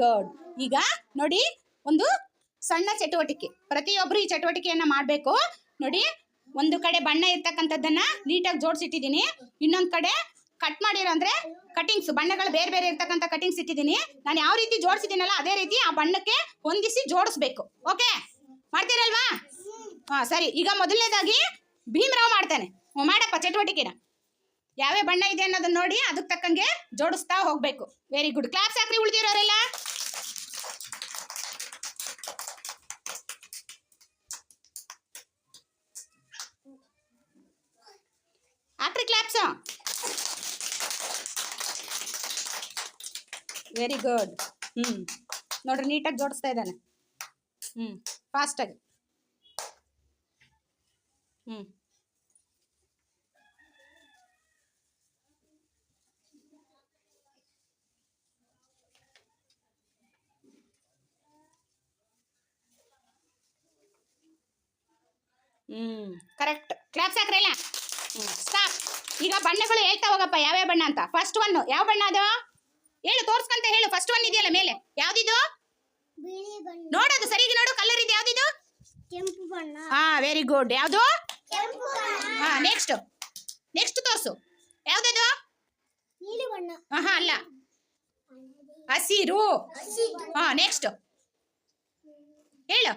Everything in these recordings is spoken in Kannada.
ಗುಡ್. ಈಗ ನೋಡಿ, ಒಂದು ಸಣ್ಣ ಚಟುವಟಿಕೆ, ಪ್ರತಿಯೊಬ್ಬರು ಈ ಚಟುವಟಿಕೆಯನ್ನ ಮಾಡಬೇಕು. ನೋಡಿ, ಒಂದು ಕಡೆ ಬಣ್ಣ ಇರ್ತಕ್ಕಂಥದ್ದನ್ನ ನೀಟಾಗಿ ಜೋಡಿಸಿಟ್ಟಿದ್ದೀನಿ, ಇನ್ನೊಂದು ಕಡೆ ಕಟ್ ಮಾಡಿರೋ ಅಂದ್ರೆ ಕಟಿಂಗ್ಸ್, ಬಣ್ಣಗಳು ಬೇರೆ ಬೇರೆ ಇರ್ತಕ್ಕಂಥ ಕಟಿಂಗ್ಸ್ ಇಟ್ಟಿದ್ದೀನಿ. ನಾನು ಯಾವ ರೀತಿ ಜೋಡಿಸಿದ್ದೀನಲ್ಲ ಅದೇ ರೀತಿ ಆ ಬಣ್ಣಕ್ಕೆ ಹೊಂದಿಸಿ ಜೋಡಿಸ್ಬೇಕು. ಓಕೆ, ಮಾಡ್ತೀರಲ್ವಾ? ಹಾ ಸರಿ. ಈಗ ಮೊದಲನೇದಾಗಿ ಭೀಮರಾವ್ ಮಾಡ್ತಾನೆ. ಮಾಡಪ್ಪ ಚಟುವಟಿಕೆನ. ಯಾವ್ಯಾವ ಬಣ್ಣ ಇದೆ ಅನ್ನೋದನ್ನ ನೋಡಿ ಅದಕ್ಕೆ ತಕ್ಕಂಗೆ ಜೋಡಿಸ್ತಾ ಹೋಗ್ಬೇಕು. Very good. ಕ್ಲಾಸ್ ಹಾಕ್ರಿ ಉಳಿದಿರೋರೆಲ್ಲ. ಹಾಕ್ರಿ ಕ್ಲಾಪ್ಸ್. Very good. ನೋಡ್ರಿ, ನೀಟಾಗಿ ಜೋಡಿಸ್ತಾ ಇದ್ದಾನೆ. ಫಾಸ್ಟಾಗಿ. ಕರೆಕ್ಟ್. ಕ್ಲಾಪ್ಸ್ ಹಾಕ್ರಲ್ಲ. ಸ್ಟಾಪ್. ಈಗ ಬಣ್ಣಗಳು ಹೇಳ್ತಾ ಹೋಗಪ್ಪ, ಯಾವ್ಯಾವ ಬಣ್ಣ ಅಂತ. ಫಸ್ಟ್ ಒನ್ ಯಾವ ಬಣ್ಣ ಅದು ಹೇಳು, ತೋರ್ಸ್ಕಂತ ಹೇಳು. ಫಸ್ಟ್ ಒನ್ ಇದೆಯಲ್ಲ ಮೇಲೆ, ಯಾವ್ದಿದು ನೋಡೋದು ಸರಿಗೆ ನೋಡು. ಕಲರ್ ಇದೆ ಯಾವ್ದಿದು? ಕೆಂಪು ಬಣ್ಣ. ಹಾ ವೆರಿ ಗುಡ್. ಯಾವ್ದು? ಹಾ ನೆಕ್ಸ್ಟ್. ನೆಕ್ಸ್ಟ್ ತೋರ್ಸು. ಯಾವ್ದದು? ನೀಲಿ ಬಣ್ಣ. ಹಾ ಅಲ್ಲ, ಹಸಿರು. ಹಾ ನೆಕ್ಸ್ಟ್ ಹೇಳು.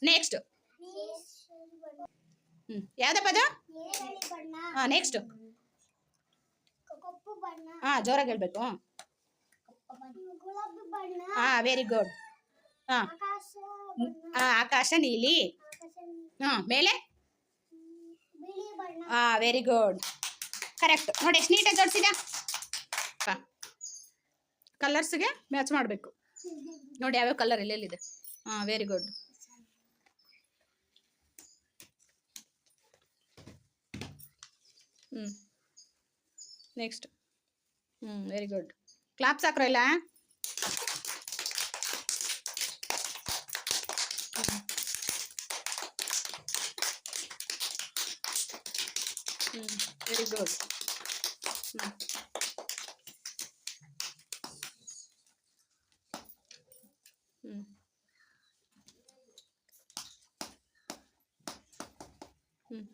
ನೆಕ್ಸ್ಟ್ ಯಾವ್ದಪ್ಪ ಅದು? ಹಾ ನೆಕ್ಸ್ಟ್. ಹಾ ಜೋರಾಗಿ ಹೇಳ್ಬೇಕು. ಹಾ ವೆರಿ ಗುಡ್. ಹಾ ಆಕಾಶ ನೀಲಿ. ಹಾ ಮೇಲೆ. ಹಾ ವೆರಿ ಗುಡ್. ಕರೆಕ್ಟ್. ನೋಡಿ ಎಷ್ಟು ನೀಟಾಗಿ ಜೋಡಿಸಿದ. ಕಲರ್ಸ್ಗೆ ಮ್ಯಾಚ್ ಮಾಡಬೇಕು. ನೋಡಿ ಯಾವ್ಯಾವ ಕಲರ್ ಎಲ್ಲೆಲ್ಲಿದೆ. ಹಾ very good. Next. Very good. Claps ಹಾಕ್ರ ಇಲ್ಲ. Very good.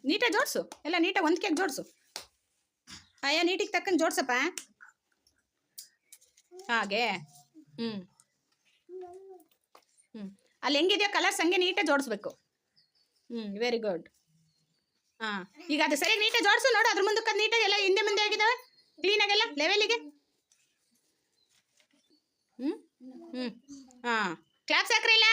ನೀಟಾಗಿ ಜೋಡಿಸು. ಎಲ್ಲ ನೀಟಾಗಿ ಒಂದ್ಕೆಗೆ ಜೋಡಿಸು. ಅಯ್ಯ ನೀಟಿಗೆ ತಕ್ಕಂಗೆ ಜೋಡ್ಸಪ್ಪ. ಹಾಗೆ. ಅಲ್ಲಿ ಹೆಂಗಿದೆಯೋ ಕಲರ್ಸ್ ಹಂಗೆ ನೀಟಾಗಿ ಜೋಡಿಸ್ಬೇಕು. Very good. ಹಾಂ ಈಗ ಅದು ಸರಿಯಾಗಿ ನೀಟಾಗಿ ಜೋಡಿಸು. ನೋಡು ಅದ್ರ ಮುಂದಕ್ಕೆ ನೀಟಾಗಿ ಎಲ್ಲ ಹಿಂದೆ ಮುಂದೆ ಆಗಿದ್ದಾವೆ ಕ್ಲೀನಾಗೆಲ್ಲ ಲೆವೆಲಿಗೆ. ಹಾಂ ಕ್ಲಾಪ್ಸ್ ಹಾಕ್ರಿ ಇಲ್ಲ.